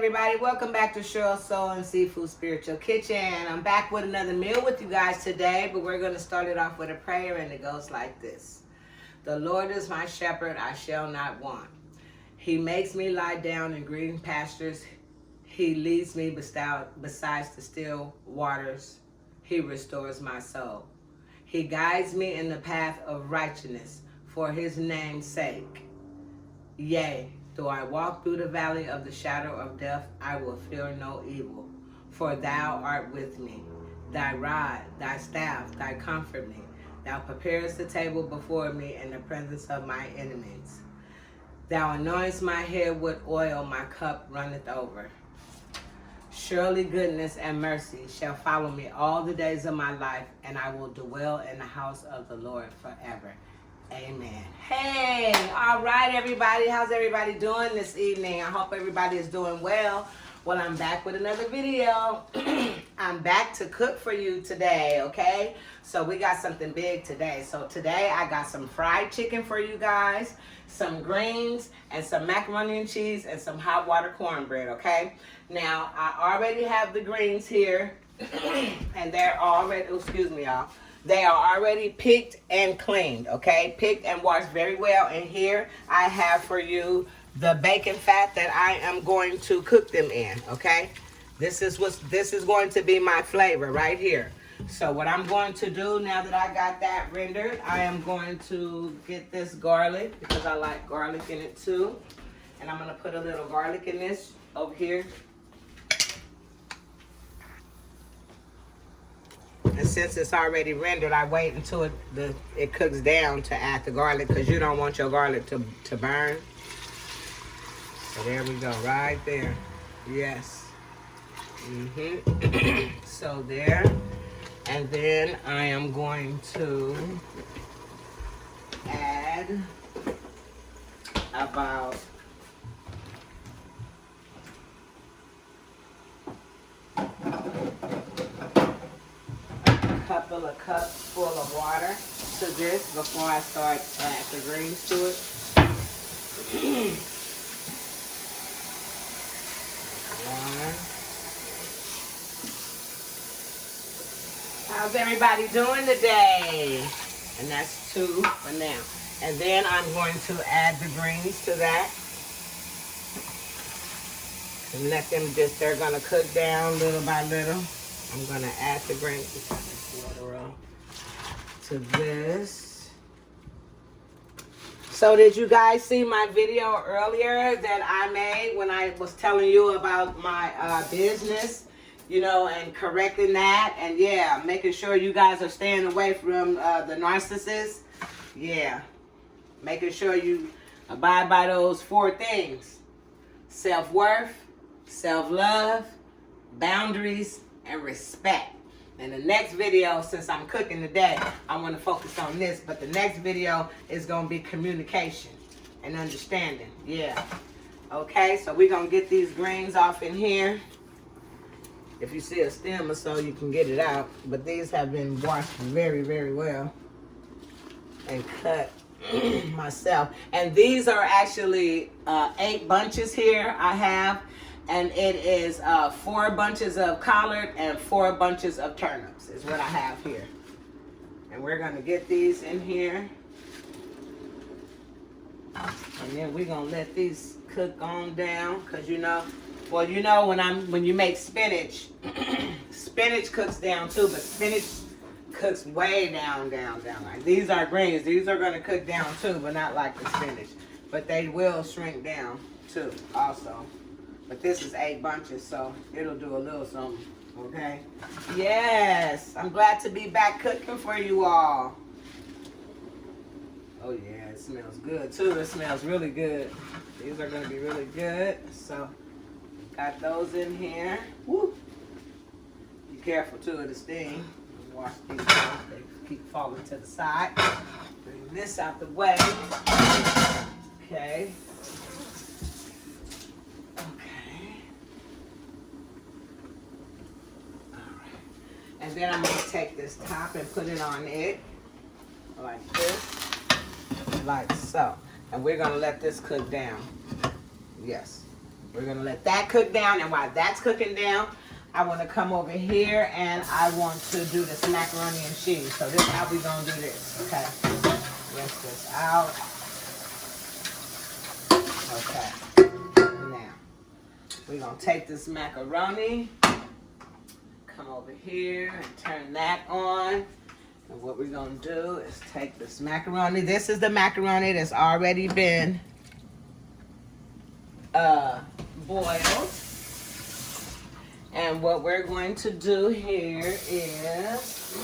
everybody. Welcome back to Cheryls Soul and Seafood Spiritual Kitchen. I'm back with another meal with you guys today, but we're going to start it off with a prayer, and it goes like this. The Lord is my shepherd, I shall not want. He makes me lie down in green pastures. He leads me besides the still waters. He restores my soul. He guides me in the path of righteousness for his name's sake. Yea, though I walk through the valley of the shadow of death, I will fear no evil, for thou art with me. Thy rod, thy staff, thy comfort me. Thou preparest the table before me in the presence of my enemies. Thou anointest my head with oil, my cup runneth over. Surely goodness and mercy shall follow me all the days of my life, and I will dwell in the house of the Lord forever. Amen. Hey, all right, everybody. How's everybody doing this evening? I hope everybody is doing well. Well, I'm back with another video. I'm back to cook for you today, okay? So we got something big today. So today I got some fried chicken for you guys, some greens, and some macaroni and cheese, and some hot water cornbread, okay? Now, I already have the greens here, and they're already, excuse me, y'all. They are already picked and cleaned, okay? Picked and washed very well. And here I have for you the bacon fat that I am going to cook them in, okay? This is going to be my flavor right here. So what I'm going to do now that I got that rendered, I am going to get this garlic because I like garlic in it too. And I'm going to put a little garlic in this over here. And since it's already rendered, I wait until it cooks down to add the garlic because you don't want your garlic to burn. So there we go, right there. Yes. So there. And then I am going to add about couple of cups full of water to this before I start add the greens to it. One. How's everybody doing today? And that's 2 for now. And then I'm going to add the greens to that. And let them they're gonna cook down little by little. I'm gonna add the greens to this. So did you guys see my video earlier that I made when I was telling you about my business, you know, and correcting that, and yeah, making sure you guys are staying away from the narcissists. Yeah, making sure you abide by those 4 things: self-worth, self-love, boundaries, and respect. And the next video, since I'm cooking today, I want to focus on this, but the next video is going to be communication and understanding. Yeah. Okay, so we're going to get these greens off in here. If you see a stem or so, you can get it out. But these have been washed very, very well and cut myself. And these are actually 8 bunches here I have. And it is 4 bunches of collard and 4 bunches of turnips is what I have here. And we're going to get these in here. And then we're going to let these cook on down. Because you know, well, you know when you make spinach, spinach cooks down too. But spinach cooks way down. Like these are greens. These are going to cook down too, but not like the spinach. But they will shrink down too also. But this is 8 bunches, so it'll do a little something, okay? Yes, I'm glad to be back cooking for you all. Oh yeah, it smells good too. It smells really good. These are gonna be really good. So, got those in here. Woo! Be careful too of the sting. Wash these off, they keep falling to the side. Bring this out the way. Okay. And then I'm going to take this top and put it on it like this, like so. And we're going to let this cook down. Yes. We're gonna let that cook down, and while that's cooking down, I want to come over here and I want to do this macaroni and cheese. So this is how we gonna do this, okay? Rinse this out. Okay. Now, we're gonna take this macaroni, come over here and turn that on. And what we're gonna do is take this macaroni. This is the macaroni that's already been boiled. And what we're going to do here is,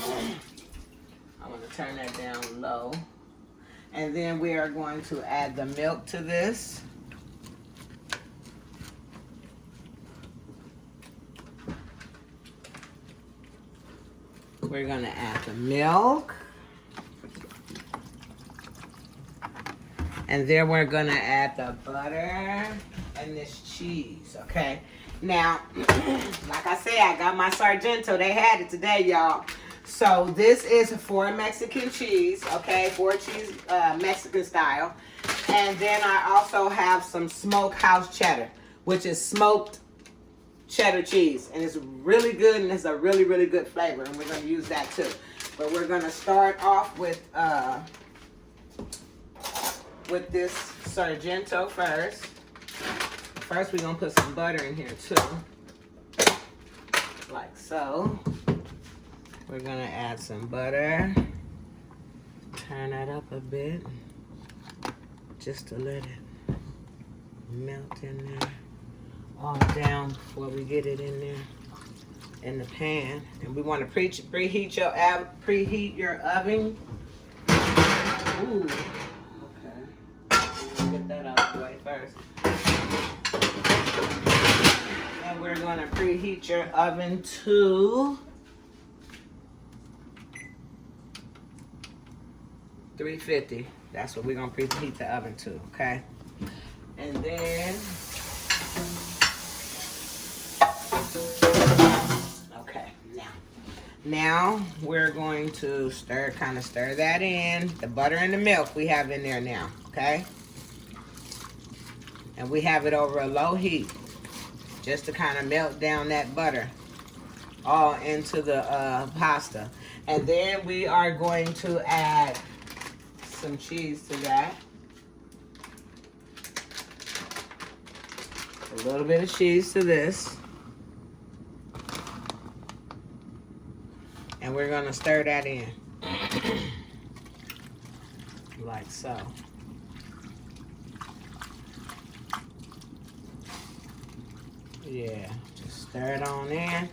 I'm going to turn that down low. And then we are going to add the milk to this. We're going to add the milk. And then we're going to add the butter and this cheese, okay? Now, like I said, I got my Sargento. They had it today, y'all. So this is for Mexican cheese, okay? 4 cheese, Mexican style. And then I also have some smokehouse cheddar, which is smoked cheddar cheese. And it's really good, and it's a really, really good flavor. And we're going to use that too. But we're going to start off with this Sargento first. First, we're going to put some butter in here, too. Like so. We're going to add some butter. Turn that up a bit. Just to let it melt in there. All down before we get it in there in the pan. And we want to preheat your oven. Ooh. Okay. We'll get that out of the way first. And we're going to preheat your oven to 350. That's what we're going to preheat the oven to, okay? And then, okay, now we're going to kind of stir that in. The butter and the milk we have in there now, okay? And we have it over a low heat just to kind of melt down that butter all into the pasta. And then we are going to add some cheese to that. A little bit of cheese to this. And we're going to stir that in. Like so. Yeah, just stir it on in.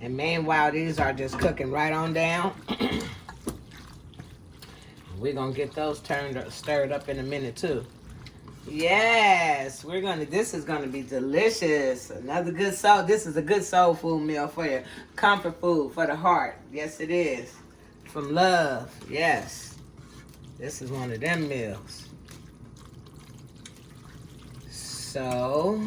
And meanwhile, these are just cooking right on down. We're going to get those stirred up in a minute too. Yes, this is going to be delicious. Another good soul. This is a good soul food meal for you. Comfort food for the heart. Yes, it is. From love. Yes. This is one of them meals. So,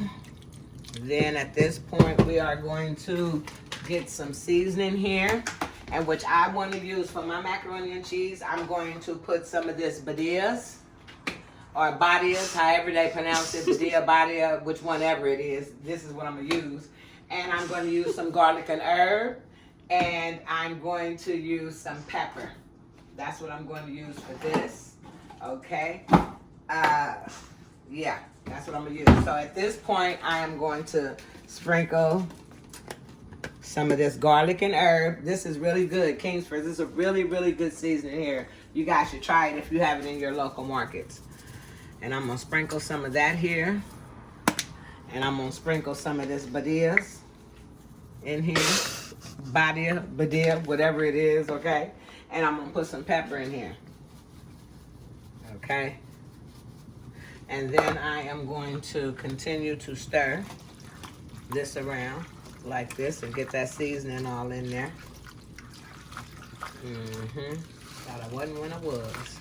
then at this point, we are going to get some seasoning here. And which I want to use for my macaroni and cheese, I'm going to put some of this Badia's. Or Badia's, however they pronounce it, Badia, which whatever it is. This is what I'm going to use. And I'm going to use some garlic and herb. And I'm going to use some pepper. That's what I'm going to use for this. Okay? Yeah, that's what I'm going to use. So at this point, I am going to sprinkle some of this garlic and herb. This is really good. Kingsford, this is a really, really good seasoning here. You guys should try it if you have it in your local markets. And I'm going to sprinkle some of that here. And I'm going to sprinkle some of this Badia's in here. Badia, whatever it is, okay? And I'm going to put some pepper in here. Okay? And then I am going to continue to stir this around like this and get that seasoning all in there. Thought I wasn't when I was.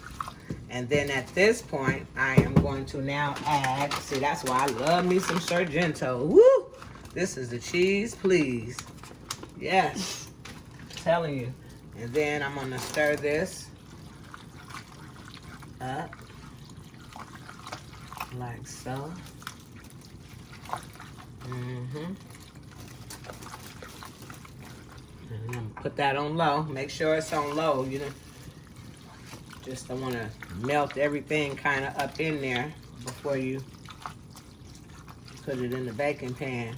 And then at this point, I am going to now add, see, that's why I love me some Sargento. Woo! This is the cheese, please. Yes. I'm telling you. And then I'm going to stir this up like so. Mm-hmm. And I'm gonna put that on low. Make sure it's on low. You know, just don't want to melt everything kind of up in there before you put it in the baking pan.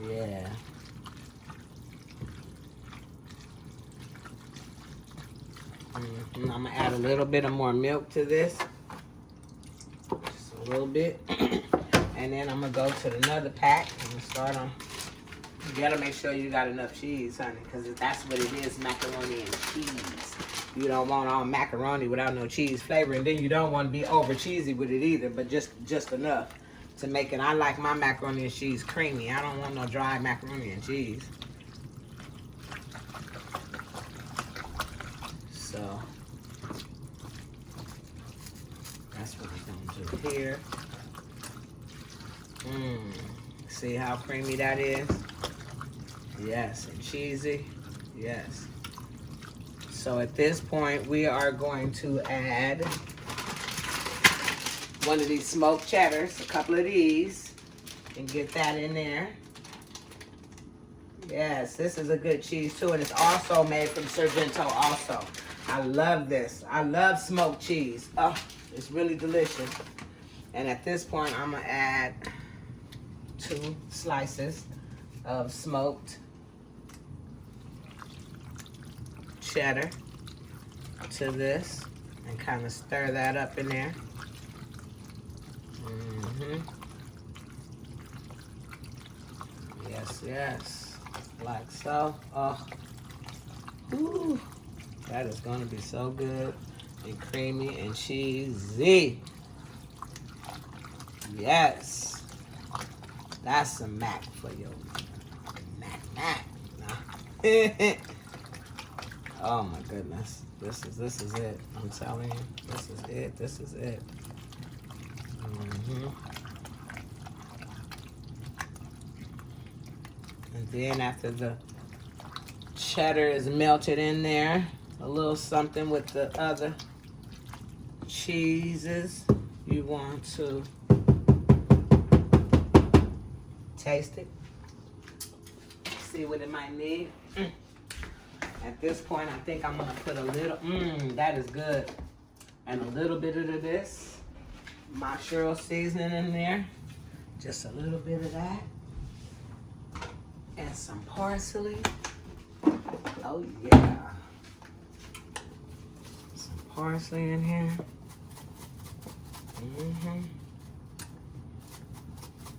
Yeah. I'm gonna add a little bit of more milk to this. Just a little bit. And then I'm gonna go to another pack. I'm gonna start on. You gotta make sure you got enough cheese, honey, because that's what it is, macaroni and cheese. You don't want all macaroni without no cheese flavor, and then you don't want to be over cheesy with it either, but just enough to make it. I like my macaroni and cheese creamy. I don't want no dry macaroni and cheese. So that's what I'm gonna do here. See how creamy that is? Yes, and cheesy. Yes. So at this point, we are going to add one of these smoked cheddars, a couple of these, and get that in there. Yes, this is a good cheese too, and it's also made from Sorrento also. I love this. I love smoked cheese. Oh, it's really delicious. And at this point, I'm gonna add 2 slices of smoked cheddar to this and kind of stir that up in there. Yes, yes, like so. Oh, ooh, that is going to be so good and creamy and cheesy. Yes, that's a mac for your mac. Nah. Oh my goodness, this is it. I'm telling you, this is it. This is it. And then after the cheddar is melted in there, a little something with the other cheeses, you want to taste it, see what it might need. At this point, I think I'm gonna put a little, that is good, and a little bit of this, my Cheryls seasoning in there, just a little bit of that, and some parsley. Oh yeah, some parsley in here.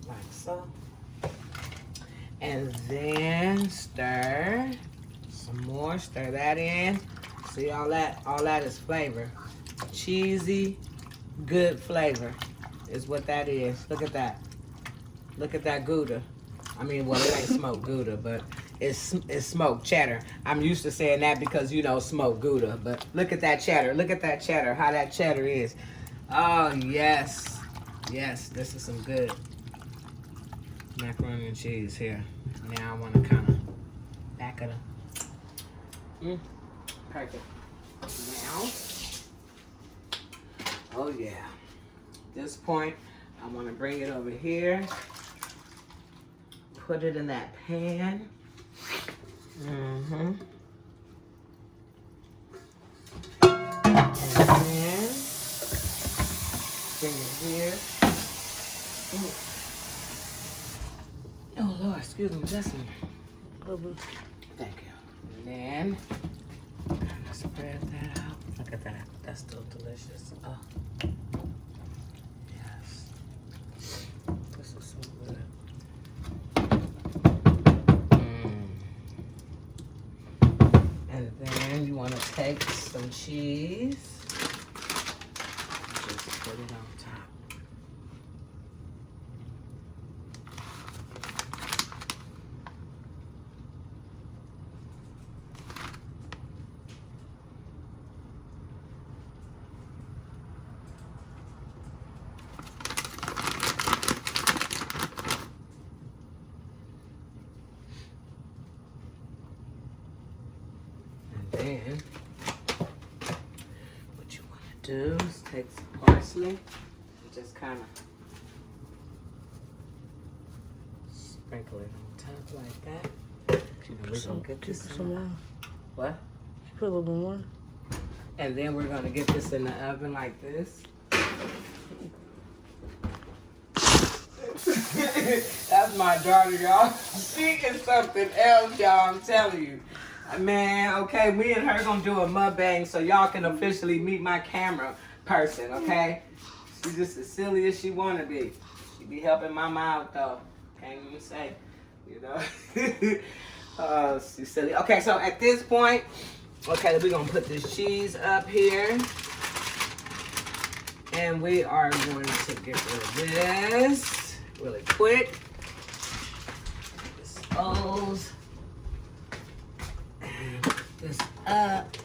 Like so. And then stir some more, stir that in. See, all that is flavor. Cheesy, good flavor is what that is. Look at that. Look at that Gouda. I mean, well, it ain't smoked Gouda, but it's smoked cheddar. I'm used to saying that because, you know, smoked Gouda, but look at that cheddar. Look at that cheddar, how that cheddar is. Oh, yes. Yes, this is some good macaroni and cheese here. Now I want to kind of back it up. Perfect. Now, oh yeah. At this point, I want to bring it over here. Put it in that pan. And then bring it here. Oh Lord, excuse me, that's me. Thank you. And then spread that out. Look at that. That's still delicious. Oh. Yes. This is so good. And then you want to take some cheese. Just put it on top. Then, what you want to do is take some parsley Just kind of sprinkle it on top like that. We're gonna get this in the, what? Put a little bit more. And then we're gonna get this in the oven like this. That's my daughter, y'all. She is something else, y'all. I'm telling you. Man, okay, me and her gonna do a mukbang so y'all can officially meet my camera person, okay? She's just as silly as she wanna be. She be helping mama out though. Can't even say, you know. Oh, she's silly. Okay, so at this point, okay, we're gonna put this cheese up here. And we are going to get rid of this really quick. This O's. And put this up.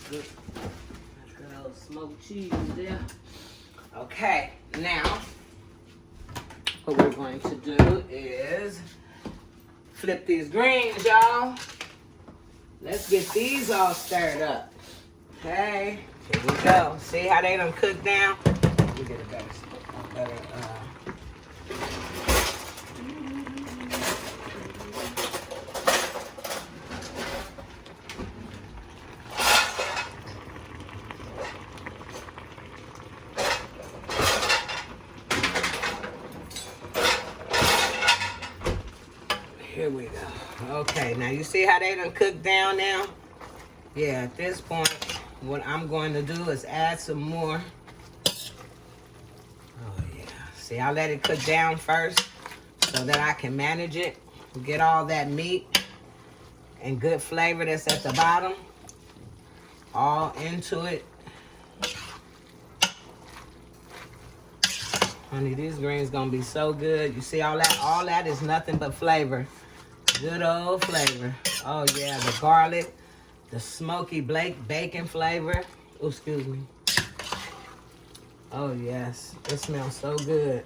Good old smoked cheese there. Okay, now what we're going to do is flip these greens, y'all. Let's get these all stirred up. Okay, here we go. See how they done cooked down? Let me get a better. Here we go. Okay, now you see how they done cooked down now? Yeah, at this point, what I'm going to do is add some more. Oh yeah. See, I let it cook down first so that I can manage it. Get all that meat and good flavor that's at the bottom all into it. Honey, these greens gonna be so good. You see all that? All that is nothing but flavor. Good old flavor. Oh yeah, the garlic, the smoky bacon flavor. Oh, excuse me. Oh yes, it smells so good.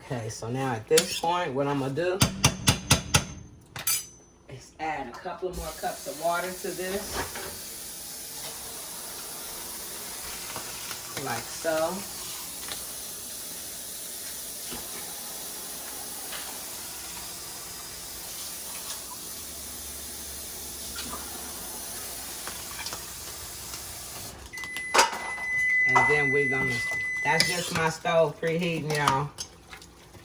Okay, so now at this point, what I'm gonna do is add a couple more cups of water to this. Like so. And then we're gonna, that's just my stove preheating, y'all.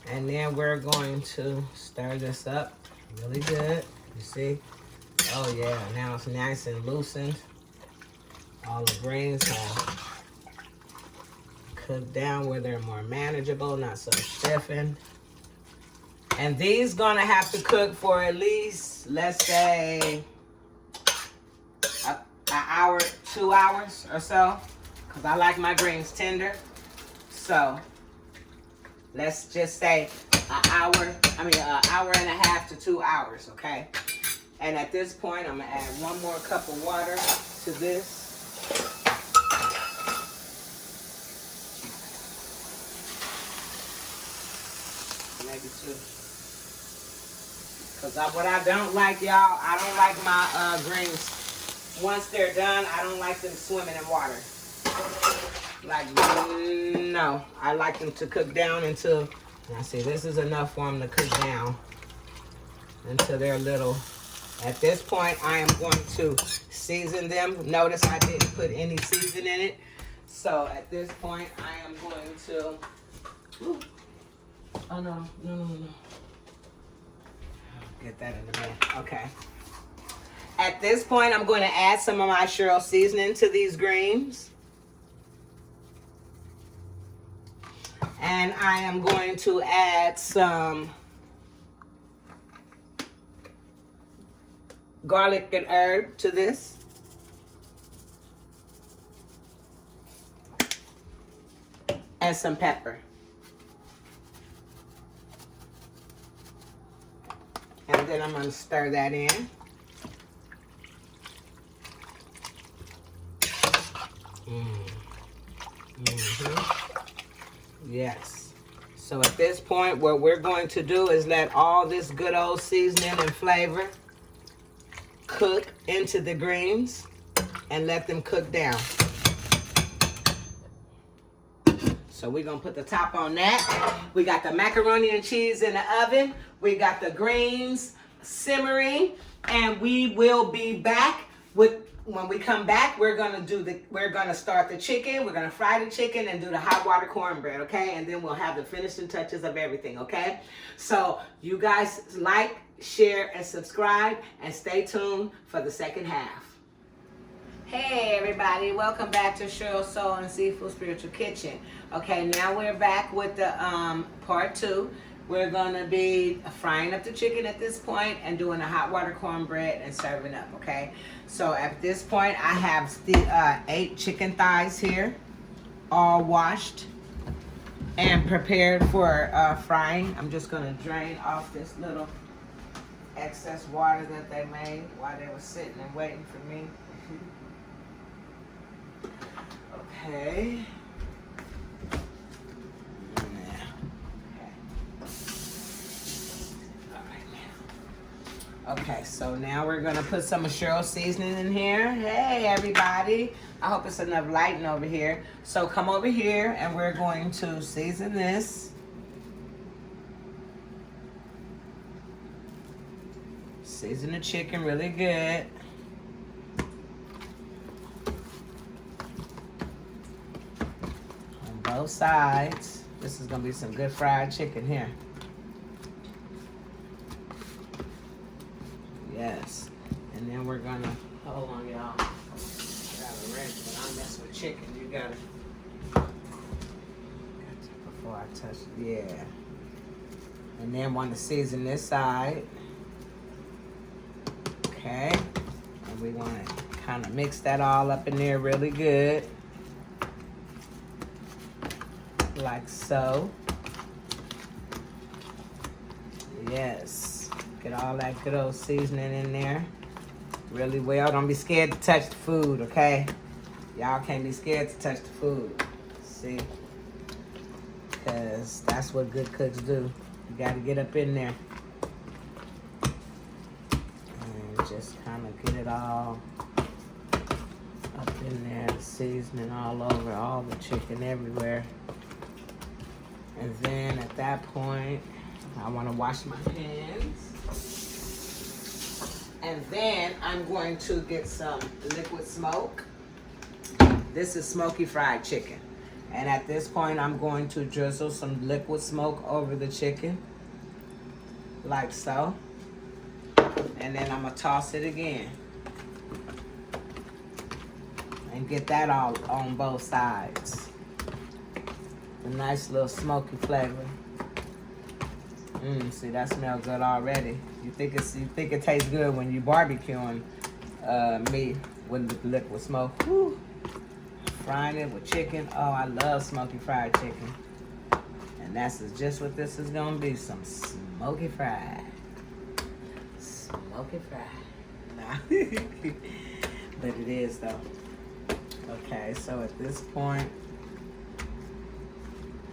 And then we're going to stir this up really good. You see? Oh yeah, now it's nice and loosened. All the greens have cooked down where they're more manageable, not so stiffened. And these gonna have to cook for at least, let's say, an hour, 2 hours or so. Because I like my greens tender. So let's just say an hour and a half to 2 hours, okay? And at this point, I'm gonna add one more cup of water to this. Maybe two. Because what I don't like, y'all, I don't like my greens. Once they're done, I don't like them swimming in water. Like, no. I like them to cook down until, I see this is enough for them to cook down until they're little. At this point, I am going to season them. Notice I didn't put any season in it. So at this point, I am going to, oh no. Get that in the bag. Okay. At this point, I'm going to add some of my Cheryls seasoning to these greens. And I am going to add some garlic and herb to this. And some pepper. And then I'm going to stir that in. Yes. So at this point, what we're going to do is let all this good old seasoning and flavor cook into the greens and let them cook down. So we're going to put the top on that. We got the macaroni and cheese in the oven. We got the greens simmering. And we will be back with, when we come back, we're going to start the chicken. We're going to fry the chicken and do the hot water cornbread, okay? And then we'll have the finishing touches of everything, okay? So you guys like, share, and subscribe, and stay tuned for the second half. Hey everybody, welcome back to Cheryls Soul and Seafood Spiritual Kitchen. Okay, now we're back with the part 2. We're gonna be frying up the chicken at this point and doing a hot water cornbread and serving up, okay? So at this point, I have the 8 chicken thighs here, all washed and prepared for frying. I'm just gonna drain off this little excess water that they made while they were sitting and waiting for me. Okay. Okay, so now we're gonna put some of Cheryl's seasoning in here. Hey everybody, I hope it's enough lighting over here. So come over here and we're going to season this. Season the chicken really good. On both sides. This is gonna be some good fried chicken here. Yes. And then we're gonna, hold on y'all. Grab a wrench, when I mess with chicken, you gotta, before I touch it, yeah. And then want to season this side. Okay. And we want to kind of mix that all up in there really good. Like so. Yes. Get all that good old seasoning in there really well. Don't be scared to touch the food, okay? Y'all can't be scared to touch the food. See? Because that's what good cooks do. You got to get up in there. And just kind of get it all up in there. The seasoning all over, all the chicken everywhere. And then at that point, I want to wash my hands. And then I'm going to get some liquid smoke. This is smoky fried chicken. And at this point, I'm going to drizzle some liquid smoke over the chicken. Like so. And then I'm going to toss it again. And get that all on both sides. A nice little smoky flavor. See, that smells good already. You think it tastes good when you barbecuing meat with the liquid smoke. Woo. Frying it with chicken. Oh, I love smoky fried chicken. And that's just what this is gonna be. Some smoky fried. Smoky fried. Nah. But it is though. Okay, so at this point,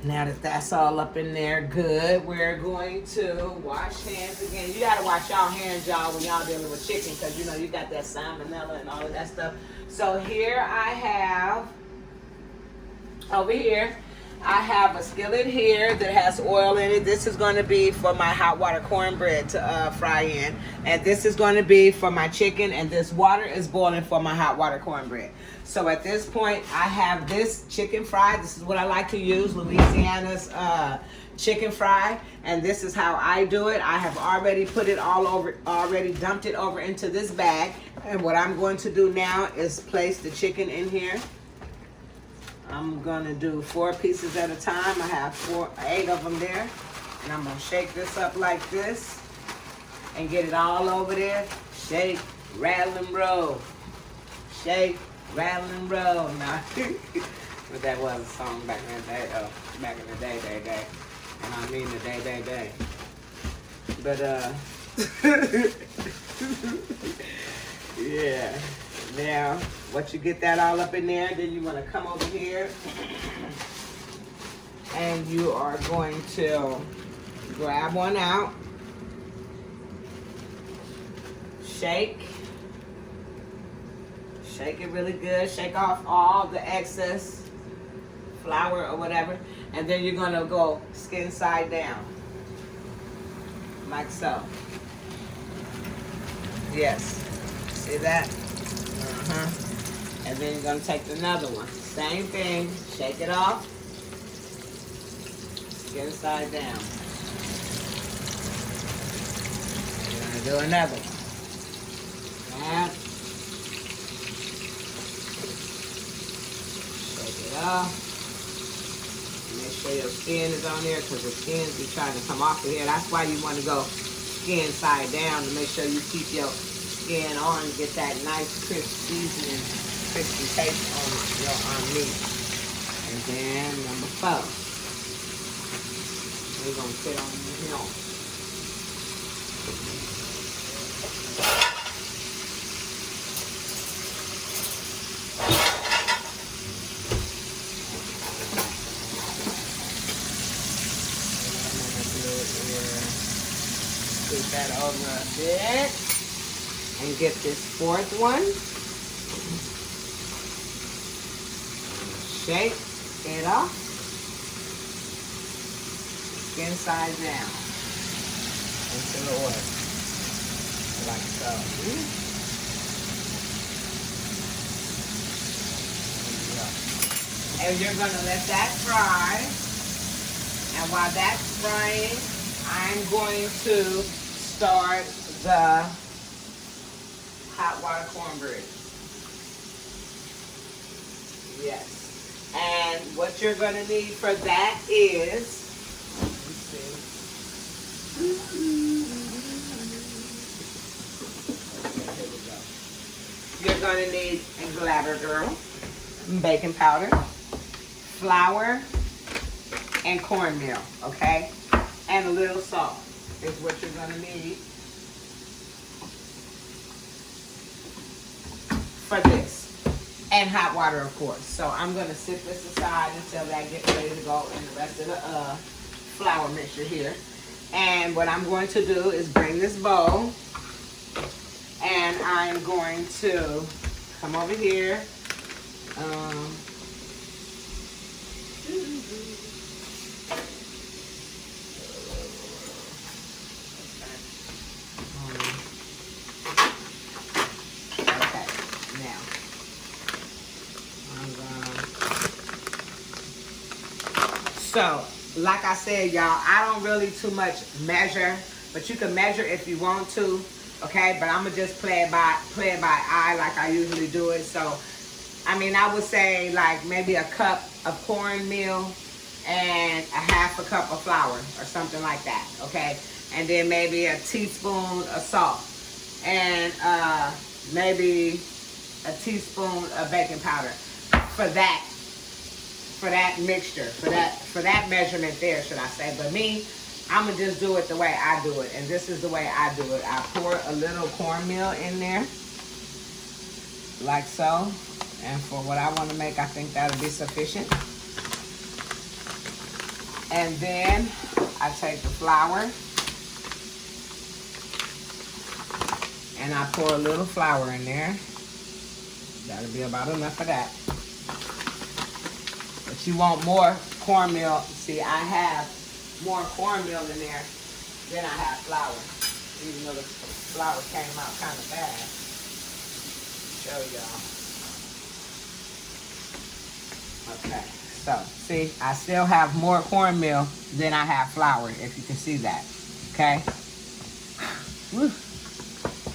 now that that's all up in there good, we're going to wash hands again. You gotta wash y'all hands, y'all, when y'all dealing with chicken, because you know you got that salmonella and all of that stuff. So here I have, over here, I have a skillet here that has oil in it. This is going to be for my hot water cornbread to fry in. And this is going to be for my chicken. And this water is boiling for my hot water cornbread. So at this point, I have this chicken fry. This is what I like to use, Louisiana's chicken fry. And this is how I do it. I have already put it all over, already dumped it over into this bag. And what I'm going to do now is place the chicken in here. I'm gonna do 4 pieces at a time. I have 8 of them there. And I'm gonna shake this up like this and get it all over there. Shake, rattle, and roll. Shake, rattle, and roll. Now, but that was a song back in the day. Oh, back in the day. And I mean the day. But, yeah. Now, once you get that all up in there, then you want to come over here and you are going to grab one out, shake it really good, shake off all the excess flour or whatever, And then you're going to go skin side down. Like so. Yes. See that? And then you're going to take another one. Same thing. Shake it off. Skin side down. You're going to do another one. And shake it off. Make sure your skin is on there because the skin be trying to come off of here. That's why you want to go skin side down to make sure you keep your skin on and get that nice crisp seasoning, crispy taste on your meat. And then number 4. We're going to put on the hill. Scoot that over a bit and get this 4th one. Shake it off. Skin side down into the oil, like so. And you're gonna let that fry. And while that's frying, I'm going to start the hot water cornbread. Yes. And what you're going to need for that is, you're going to need a glitter girl, baking powder, flour, and cornmeal, okay? And a little salt is what you're going to need for this. And hot water, of course. So I'm going to sit this aside until that gets ready to go in the rest of the flour mixture here. And what I'm going to do is bring this bowl, and I'm going to come over here. So, like I said, y'all, I don't really too much measure, but you can measure if you want to, okay? But I'm gonna just play it by eye like I usually do it. So, I mean, I would say like maybe a cup of cornmeal and a half a cup of flour or something like that, okay? And then maybe a teaspoon of salt and maybe a teaspoon of baking powder for that mixture, for that measurement there, should I say. But me, I'm gonna just do it the way I do it, and this is the way I do it. I pour a little cornmeal in there, like so, and for what I want to make, I think that'll be sufficient. And then I take the flour and I pour a little flour in there. That'll be about enough of that. But you want more cornmeal. See, I have more cornmeal in there than I have flour. Even though the flour came out kind of fast. Show y'all. Okay, so see, I still have more cornmeal than I have flour, if you can see that. Okay? Woo.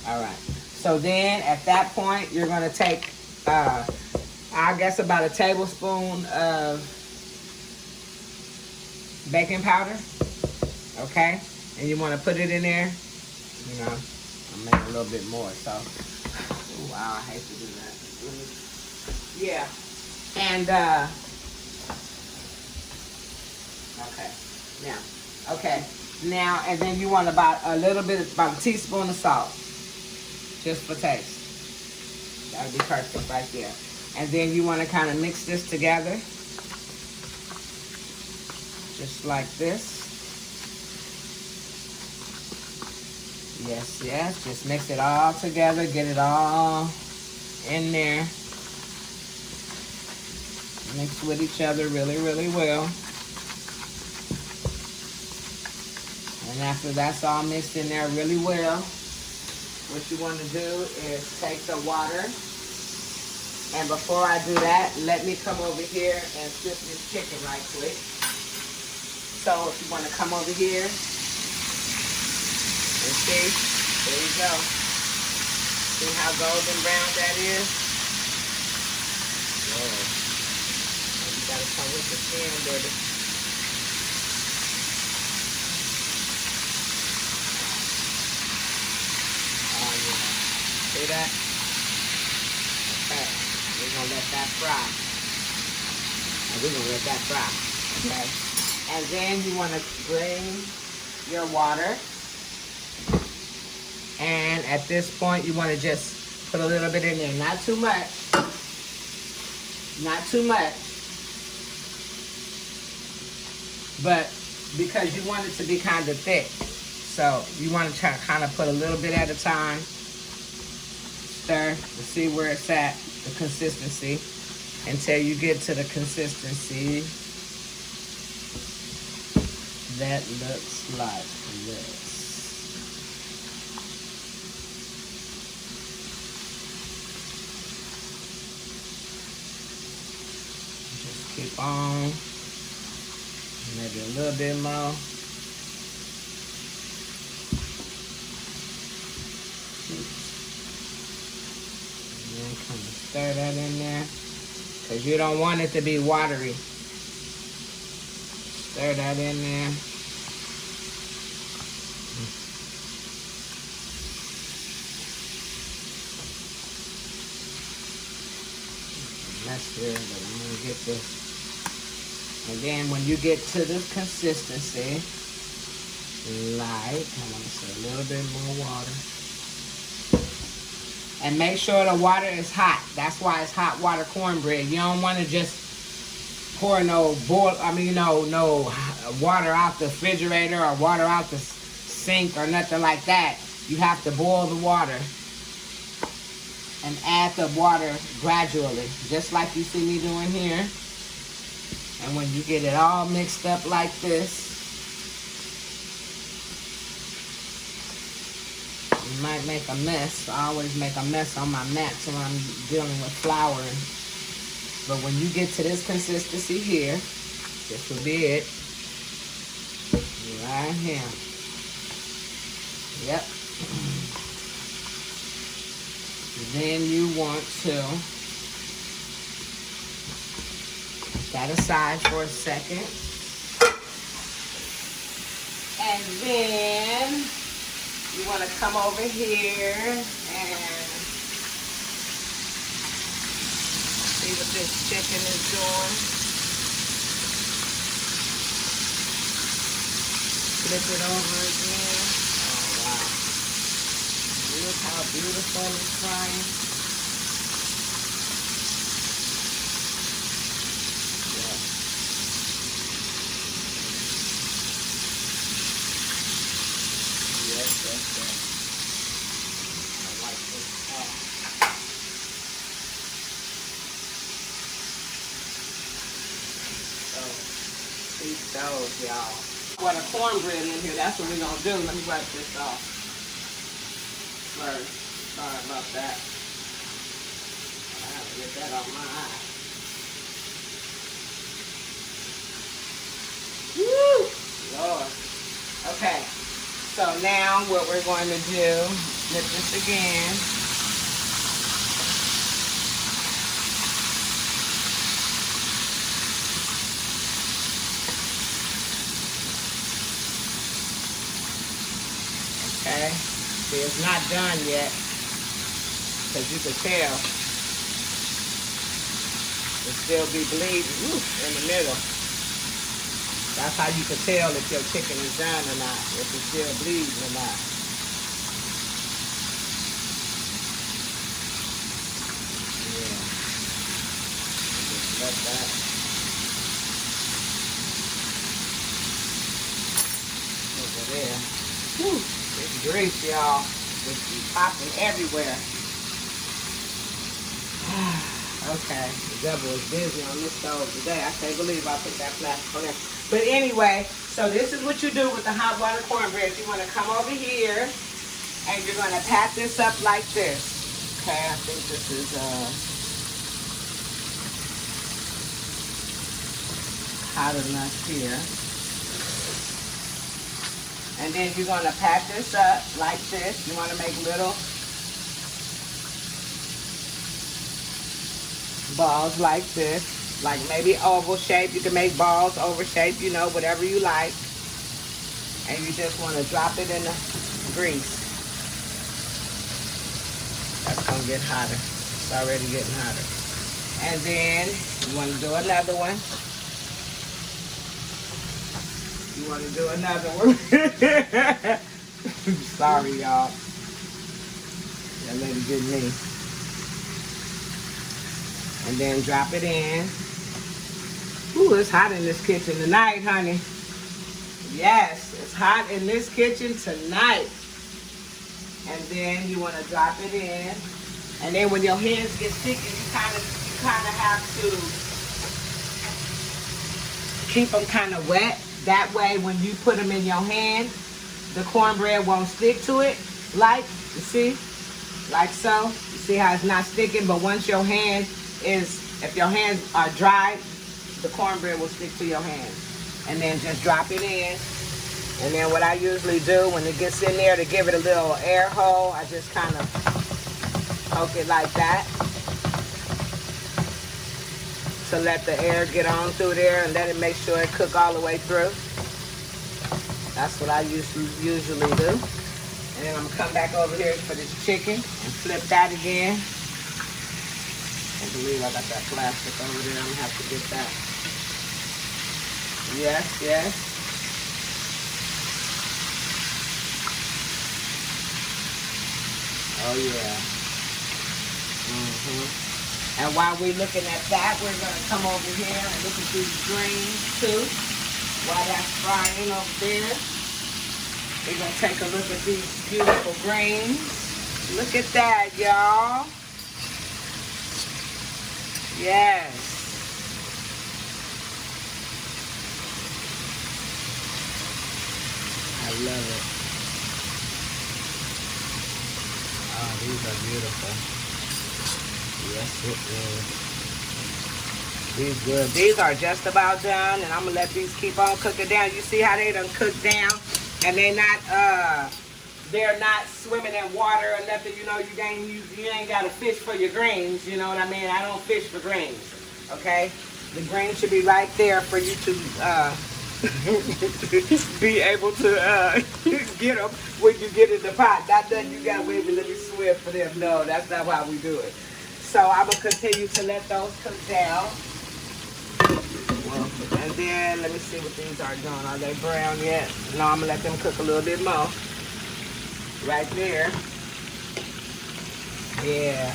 All right. So then at that point, you're going to take, I guess, about a tablespoon of baking powder. Okay? And you want to put it in there. You know, I'll make a little bit more. So, ooh, wow, I hate to do that. Yeah. And, now, and then you want about a teaspoon of salt. Just for taste. That'll be perfect right there. And then you want to kind of mix this together. Just like this. Yes, yes. Just mix it all together. Get it all in there. Mix with each other really, really well. after that's all mixed in there really well, what you want to do is take the water. And before I do that, let me come over here and flip this chicken right quick. So if you want to come over here and see, there you go. See how golden brown that is? Whoa. You gotta come with the skin, baby. Oh yeah. See that? Okay. We're gonna let that fry. And we're gonna let that fry. Okay. And then you wanna bring your water. And at this point, you want to just put a little bit in there. Not too much. Not too much. But because you want it to be kind of thick. So you want to try to kind of put a little bit at a time. Stir to see where it's at, the consistency. Until you get to the consistency that looks like this. Keep on, maybe a little bit more. And then kind of stir that in there, because you don't want it to be watery. Stir that in there. That's good, but I'm going to get this. And then when you get to this consistency, like, I want to say a little bit more water. And make sure the water is hot. That's why it's hot water cornbread. You don't want to just pour no water out the refrigerator or water out the sink or nothing like that. You have to boil the water and add the water gradually, just like you see me doing here. And when you get it all mixed up like this, you might make a mess. I always make a mess on my mats when I'm dealing with flour. But when you get to this consistency here, this will be it. Right here. Yep. Then you want to put that aside for a second. And then you want to come over here and see what this chicken is doing. Flip it over again. Oh, wow. Look how beautiful it's frying. Yeah. Yes. I like this. So, these those, y'all. What a cornbread in here. That's what we're going to do. Let me wipe this off first. Sorry about that. I have to get that off my eye. Woo! Lord. Okay. So now what we're going to do, flip this again. Okay. See, it's not done yet, because you can tell it still be bleeding in the middle. That's how you can tell if your chicken is done or not, if it's still bleeding or not. Yeah. Just let that. Over there. Whew. It's grease, y'all. It's popping everywhere. Okay, the devil is busy on this stove today. I can't believe I put that plastic on there. But anyway, So this is what you do with the hot water cornbread. You want to come over here and you're going to pat this up like this. Okay, I think this is hot enough here. And then you're going to pat this up like this. You want to make little balls like this, like maybe oval shape. You can make balls oval shape, you know, whatever you like. And you just want to drop it in the grease. That's going to get hotter. It's already getting hotter. And then you want to do another one. You want to do another one. Sorry, y'all. That lady get me. And then drop it in. Ooh, it's hot in this kitchen tonight, honey. Yes, it's hot in this kitchen tonight. And then you want to drop it in. And then when your hands get sticky, you kind of have to keep them kind of wet. That way, when you put them in your hand, the cornbread won't stick to it. Like, you see? Like so. You see how it's not sticking? But once your hand is, if your hands are dry, the cornbread will stick to your hand. And then just drop it in. And then what I usually do when it gets in there to give it a little air hole, I just kind of poke it like that to let the air get on through there and let it make sure it cook all the way through. That's what I usually do. And then I'm gonna come back over here for this chicken and flip that again. I believe I got that plastic over there. I'm gonna have to get that. Yes, yes. Oh yeah. And while we're looking at that, we're gonna come over here and look at these greens too. While that's frying over there, we're gonna take a look at these beautiful greens. Look at that, y'all. Yes. I love it. Oh, these are beautiful. Yes, it is. These good. These are just about done, and I'm gonna let these keep on cooking down. You see how they done cooked down, and they're not swimming in water or nothing. You know, you ain't got to fish for your greens. You know what I mean? I don't fish for greens. Okay, the greens should be right there for you to be able to get them when you get in the pot. Not that you gotta wait and let me swim for them. No, that's not how we do it. So I'm gonna continue to let those cook down. And then let me see what these are doing. Are they brown yet? No, I'm gonna let them cook a little bit more. Right there. Yeah.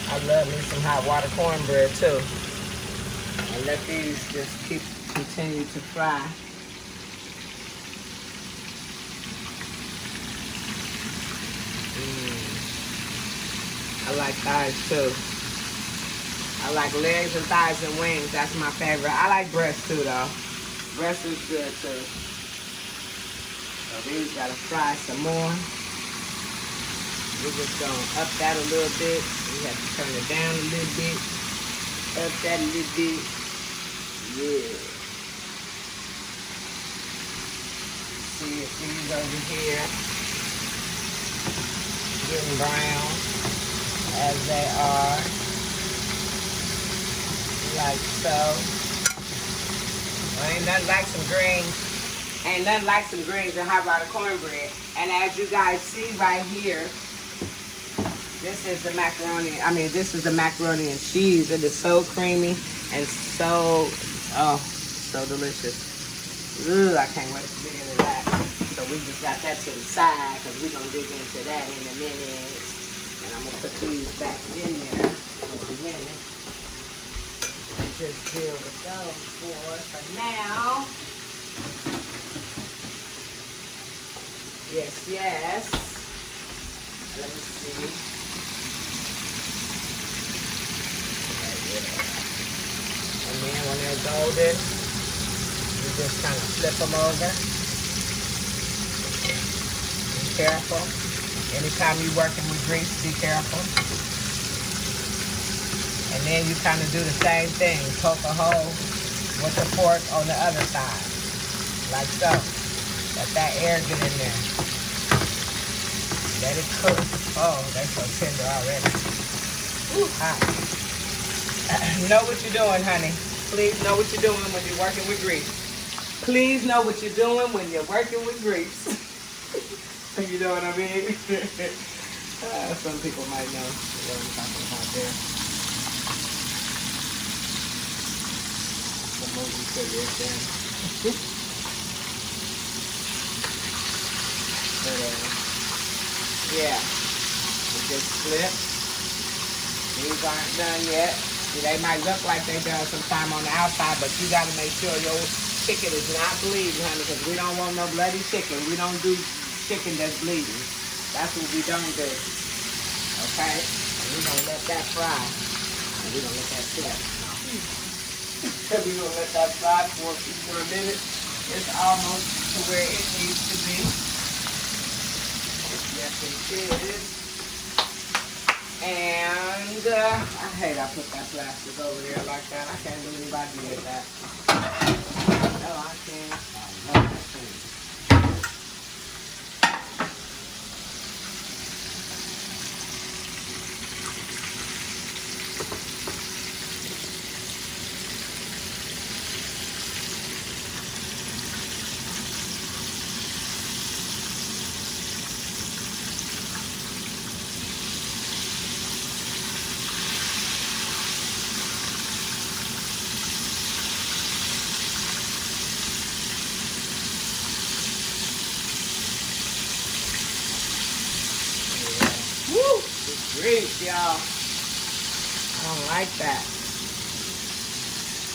I love me some hot water cornbread too. And let these just continue to fry. I like thighs too. I like legs and thighs and wings. That's my favorite. I like breast too though. Breast is good too. So these gotta fry some more. We're just gonna up that a little bit. We have to turn it down a little bit. Up that a little bit. Yeah. See if these over here getting brown as they are, like so. Well, ain't nothing like some greens. Ain't nothing like some greens and hot water cornbread. And as you guys see right here, this is the macaroni. This is the macaroni and cheese. It is so creamy and so, oh, so delicious. Ooh, I can't wait to get into that. So we just got that to the side because we're going to dig into that in a minute. And I'm going to put these back in there in a minute. And just deal with those for now. Yes, yes. Let me see. And then when they're golden, we're just kind of flip them over. Be careful. Anytime you're working with grease, be careful. And then you kind of do the same thing. Poke a hole with the fork on the other side. Like so. Let that air get in there. Let it cook. Oh, they're so tender already. Ooh, hot. Know what you're doing, honey. Please know what you're doing when you're working with grease. Please know what you're doing when you're working with grease. You know what I mean? Some people might know what I'm talking about there. The movie said right there. Yeah, we just flip. These aren't done yet. They might look like they've done some time on the outside, but you got to make sure your chicken is not bleeding, honey, because we don't want no bloody chicken. We don't do chicken that's bleeding. That's what we don't do. Okay? And we're going to let that fry. And we're going to let that flip. We're going to let that fry for a minute. It's almost to where it needs to be. Yes, it is. And I hate I put that plastic over there like that. I can't believe I did that. No, I can't. No, I can't. Grease, y'all. I don't like that.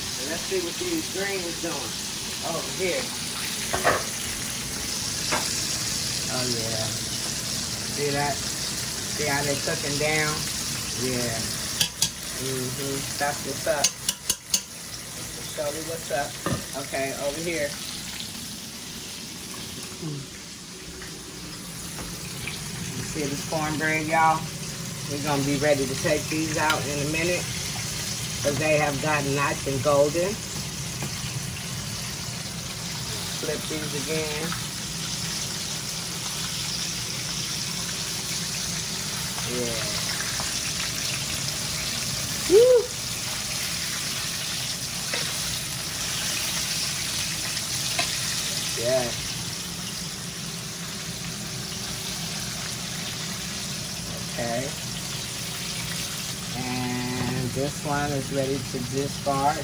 So let's see what these greens doing over here. Oh yeah. See that? See how they cooking down? Yeah. That's what's up. Show me what's up. Okay, over here. You see this cornbread, y'all? We're going to be ready to take these out in a minute because they have gotten nice and golden. Flip these again. Yeah. Woo! Yeah. Okay. And this one is ready to discard.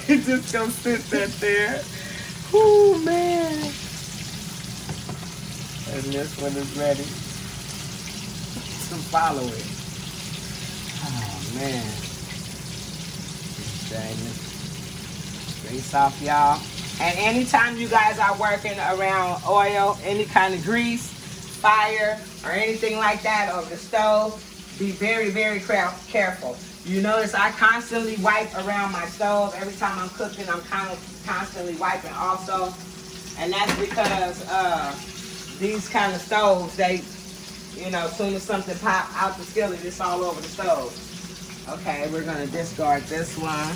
We're just gonna sit that there. Oh man. And this one is ready to follow it. Oh man. Dang it. Grease off, y'all. And anytime you guys are working around oil, any kind of grease, fire, or anything like that, or the stove, be very, very careful. You notice I constantly wipe around my stove. Every time I'm cooking, I'm constantly wiping also. And that's because these kind of stoves, they, you know, as soon as something pop out the skillet, it's all over the stove. Okay, we're going to discard this one.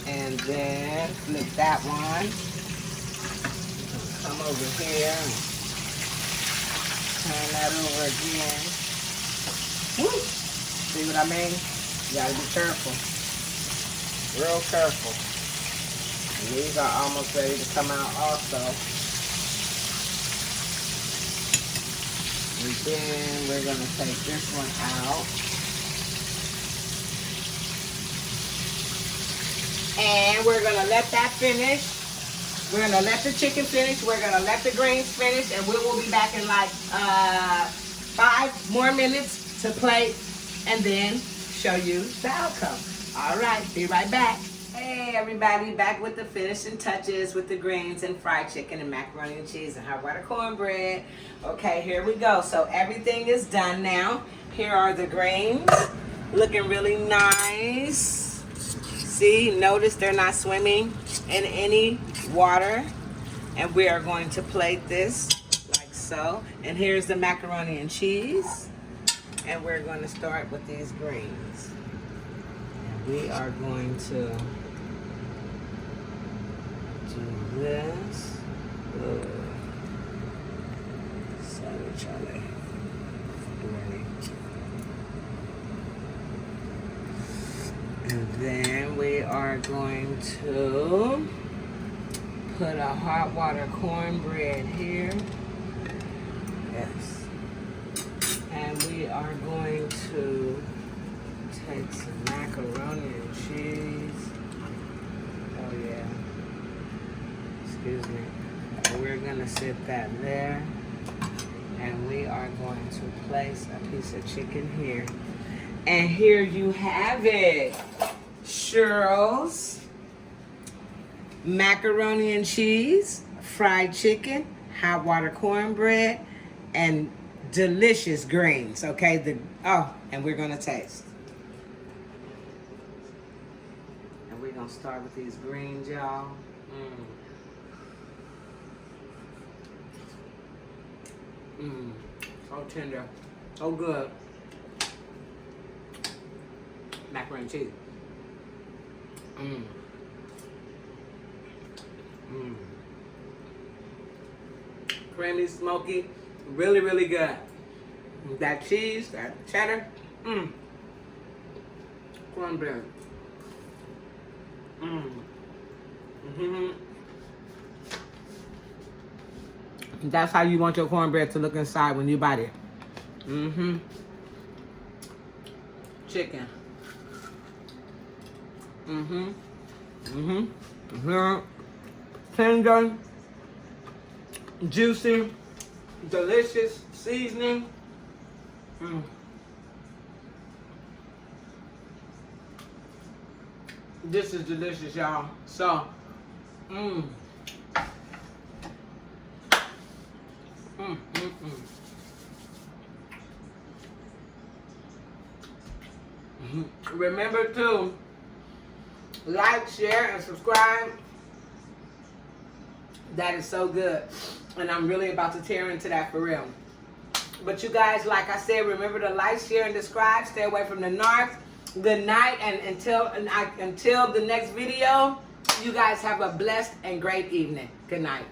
And then flip that one. Come over here and turn that over again. Woo! See what I mean? You gotta be careful. Real careful. And these are almost ready to come out also. And then we're gonna take this one out. And we're gonna let that finish. We're gonna let the chicken finish. We're gonna let the greens finish, and we will be back in like 5 more minutes to plate, and then show you the outcome. All right, be right back. Hey Hey everybody, back with the finishing touches with the greens and fried chicken and macaroni and cheese and hot water cornbread. Okay, here we go. So everything is done now. Here are the greens, looking really nice. See, notice they're not swimming in any water. And we are going to plate this like so. And here's the macaroni and cheese. And we're going to start with these greens. We are going to do this. Sorry, Charlie. And then we are going to put a hot water cornbread here. Yes. And we are going to take some macaroni and cheese. Oh yeah. Excuse me. And we're gonna sit that there. And we are going to place a piece of chicken here. And here you have it. Cheryls, macaroni and cheese, fried chicken, hot water cornbread, and delicious greens. Okay, and we're gonna taste. And we're gonna start with these greens, y'all. So tender, so good. Macaroni and cheese. Creamy, smoky, really, really good. That cheese, that cheddar, cornbread. That's how you want your cornbread to look inside when you bite it. Chicken. Tender, juicy, delicious, seasoning. This is delicious, y'all. So, remember to like, share, and subscribe. That is so good. And I'm really about to tear into that for real. But you guys, like I said, remember to like, share, and subscribe. Stay away from the narcs. Good night. And until the next video, you guys have a blessed and great evening. Good night.